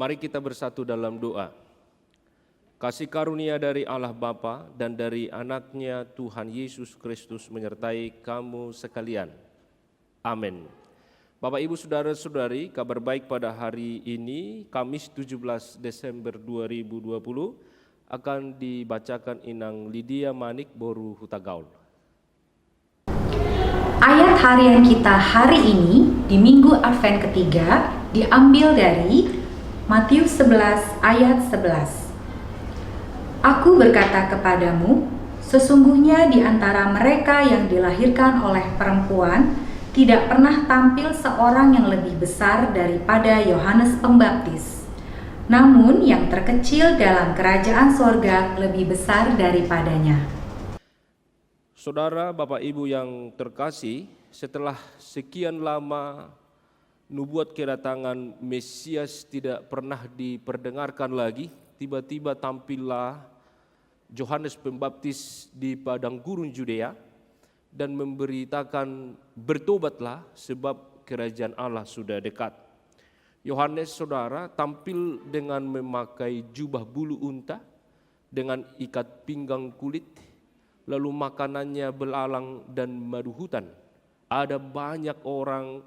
Mari kita bersatu dalam doa. Kasih karunia dari Allah Bapa dan dari anaknya Tuhan Yesus Kristus menyertai kamu sekalian. Amin. Bapak Ibu Saudara-saudari, kabar baik pada hari ini, Kamis 17 Desember 2020, akan dibacakan Inang Lydia Manik Boru Hutagaul. Ayat harian kita hari ini di Minggu Advent ketiga diambil dari Matius 11 ayat 11. Aku berkata kepadamu, sesungguhnya di antara mereka yang dilahirkan oleh perempuan tidak pernah tampil seorang yang lebih besar daripada Yohanes Pembaptis. Namun yang terkecil dalam kerajaan sorga lebih besar daripadanya. Saudara, Bapak Ibu yang terkasih, setelah sekian lama nubuat kedatangan Mesias tidak pernah diperdengarkan lagi, tiba-tiba tampillah Yohanes Pembaptis di padang gurun Yudea dan memberitakan bertobatlah sebab kerajaan Allah sudah dekat. Yohanes, saudara, tampil dengan memakai jubah bulu unta dengan ikat pinggang kulit, lalu makanannya belalang dan madu hutan. Ada banyak orang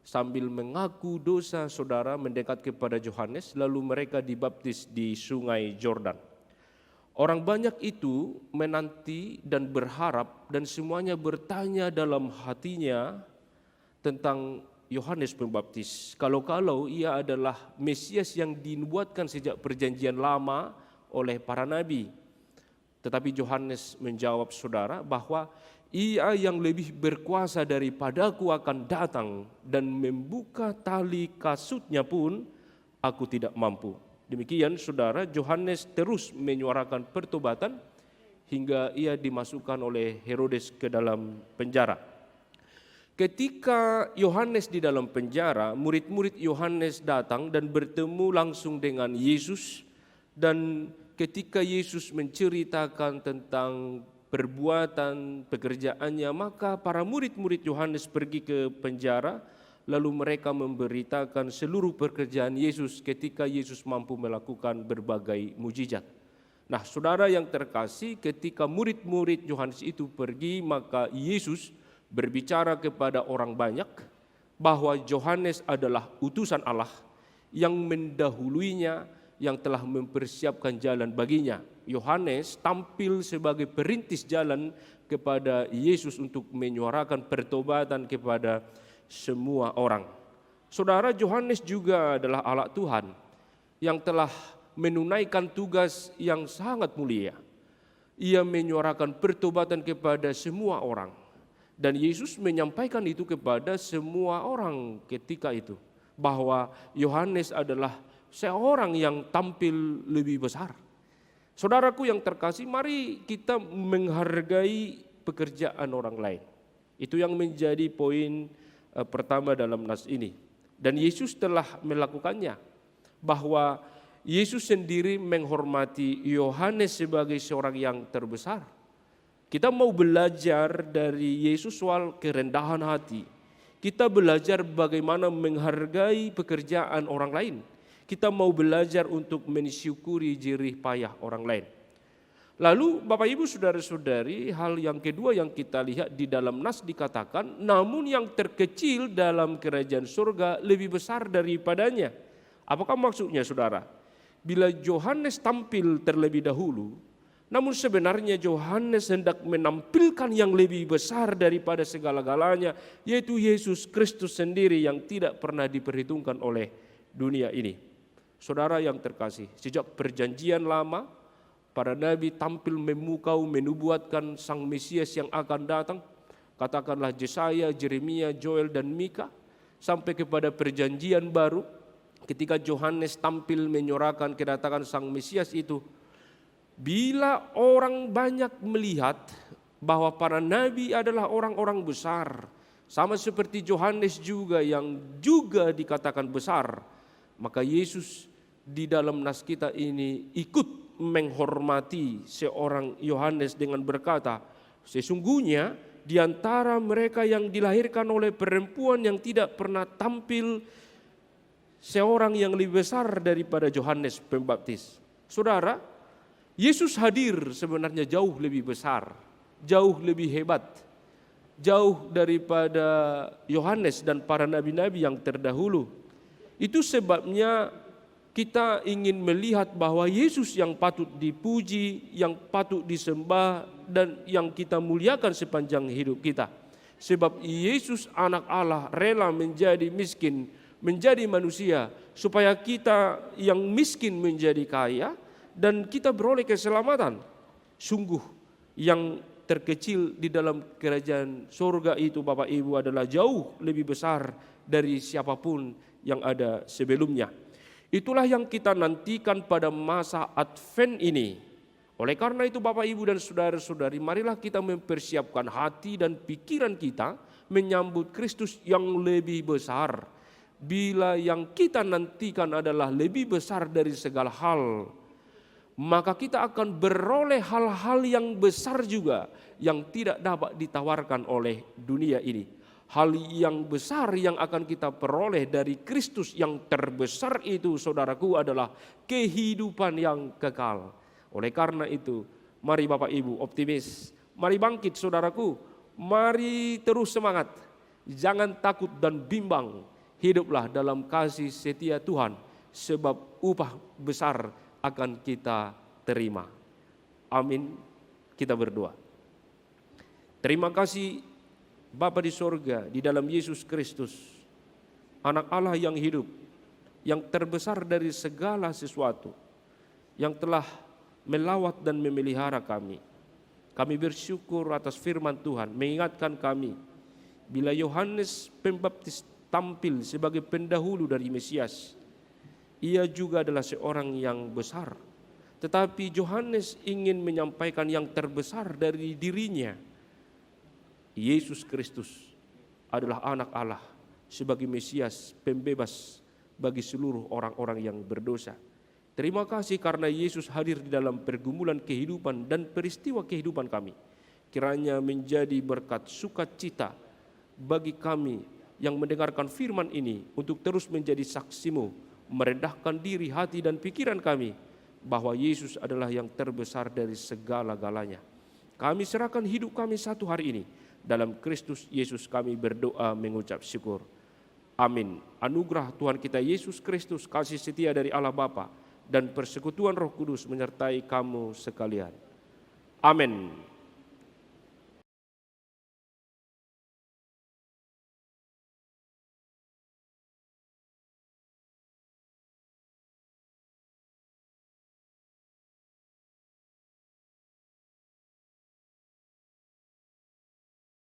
sambil mengaku dosa, saudara, mendekat kepada Yohanes, lalu mereka dibaptis di sungai Yordan. Orang banyak itu menanti dan berharap dan semuanya bertanya dalam hatinya tentang Yohanes Pembaptis. Kalau-kalau ia adalah Mesias yang dinubuatkan sejak perjanjian lama oleh para nabi. Tetapi Yohanes menjawab, saudara, bahwa ia yang lebih berkuasa daripadaku akan datang dan membuka tali kasutnya pun aku tidak mampu. Demikian, saudara, Yohanes terus menyuarakan pertobatan hingga ia dimasukkan oleh Herodes ke dalam penjara. Ketika Yohanes di dalam penjara, murid-murid Yohanes datang dan bertemu langsung dengan Yesus, dan ketika Yesus menceritakan tentang perbuatan pekerjaannya, maka para murid-murid Yohanes pergi ke penjara, lalu mereka memberitakan seluruh pekerjaan Yesus ketika Yesus mampu melakukan berbagai mujizat. Nah, saudara yang terkasih, ketika murid-murid Yohanes itu pergi, maka Yesus berbicara kepada orang banyak bahwa Yohanes adalah utusan Allah yang mendahuluinya, yang telah mempersiapkan jalan baginya. Yohanes tampil sebagai perintis jalan kepada Yesus untuk menyuarakan pertobatan kepada semua orang. Saudara, Yohanes juga adalah anak Tuhan yang telah menunaikan tugas yang sangat mulia. Ia menyuarakan pertobatan kepada semua orang. Dan Yesus menyampaikan itu kepada semua orang ketika itu, bahwa Yohanes adalah seorang yang tampil lebih besar. Saudaraku yang terkasih, mari kita menghargai pekerjaan orang lain. Itu yang menjadi poin pertama dalam nas ini. Dan Yesus telah melakukannya, bahwa Yesus sendiri menghormati Yohanes sebagai seorang yang terbesar. Kita mau belajar dari Yesus soal kerendahan hati. Kita belajar bagaimana menghargai pekerjaan orang lain. Kita mau belajar untuk mensyukuri jerih payah orang lain. Lalu Bapak Ibu Saudara-saudari, hal yang kedua yang kita lihat di dalam nas dikatakan, namun yang terkecil dalam kerajaan surga lebih besar daripadanya. Apakah maksudnya, saudara? Bila Yohanes tampil terlebih dahulu, namun sebenarnya Yohanes hendak menampilkan yang lebih besar daripada segala-galanya, yaitu Yesus Kristus sendiri yang tidak pernah diperhitungkan oleh dunia ini. Saudara yang terkasih, sejak perjanjian lama, para nabi tampil memukau menubuatkan sang Mesias yang akan datang. Katakanlah Yesaya, Yeremia, Joel, dan Mika. Sampai kepada perjanjian baru, ketika Yohanes tampil menyuarakan kedatangan sang Mesias itu, bila orang banyak melihat bahwa para nabi adalah orang-orang besar, sama seperti Yohanes juga yang juga dikatakan besar, maka Yesus di dalam nas kita ini ikut menghormati seorang Yohanes dengan berkata, sesungguhnya di antara mereka yang dilahirkan oleh perempuan yang tidak pernah tampil seorang yang lebih besar daripada Yohanes Pembaptis. Saudara, Yesus hadir sebenarnya jauh lebih besar, jauh lebih hebat, jauh daripada Yohanes dan para nabi-nabi yang terdahulu. Itu sebabnya kita ingin melihat bahwa Yesus yang patut dipuji, yang patut disembah, dan yang kita muliakan sepanjang hidup kita. Sebab Yesus anak Allah rela menjadi miskin, menjadi manusia, supaya kita yang miskin menjadi kaya, dan kita beroleh keselamatan. Sungguh yang terkecil di dalam kerajaan surga itu Bapak Ibu adalah jauh lebih besar dari siapapun yang ada sebelumnya. Itulah yang kita nantikan pada masa Advent ini. Oleh karena itu Bapak Ibu dan saudara-saudari, marilah kita mempersiapkan hati dan pikiran kita menyambut Kristus yang lebih besar. Bila yang kita nantikan adalah lebih besar dari segala hal, maka kita akan beroleh hal-hal yang besar juga yang tidak dapat ditawarkan oleh dunia ini. Hal yang besar yang akan kita peroleh dari Kristus yang terbesar itu, saudaraku, adalah kehidupan yang kekal. Oleh karena itu, mari Bapak Ibu optimis, mari bangkit saudaraku, mari terus semangat, jangan takut dan bimbang, hiduplah dalam kasih setia Tuhan, sebab upah besar akan kita terima. Amin. Kita berdoa. Terima kasih Bapa di sorga, di dalam Yesus Kristus, anak Allah yang hidup, yang terbesar dari segala sesuatu, yang telah melawat dan memelihara kami. Kami bersyukur atas firman Tuhan, mengingatkan kami, bila Yohanes Pembaptis tampil sebagai pendahulu dari Mesias, ia juga adalah seorang yang besar. Tetapi Yohanes ingin menyampaikan yang terbesar dari dirinya. Yesus Kristus adalah anak Allah sebagai Mesias, pembebas bagi seluruh orang-orang yang berdosa. Terima kasih karena Yesus hadir di dalam pergumulan kehidupan dan peristiwa kehidupan kami. Kiranya menjadi berkat sukacita bagi kami yang mendengarkan firman ini untuk terus menjadi saksi-Mu, merendahkan diri, hati dan pikiran kami bahwa Yesus adalah yang terbesar dari segala-galanya. Kami serahkan hidup kami satu hari ini. Dalam Kristus Yesus kami berdoa mengucap syukur. Amin. Anugerah Tuhan kita Yesus Kristus, kasih setia dari Allah Bapa, dan persekutuan Roh Kudus menyertai kamu sekalian. Amin.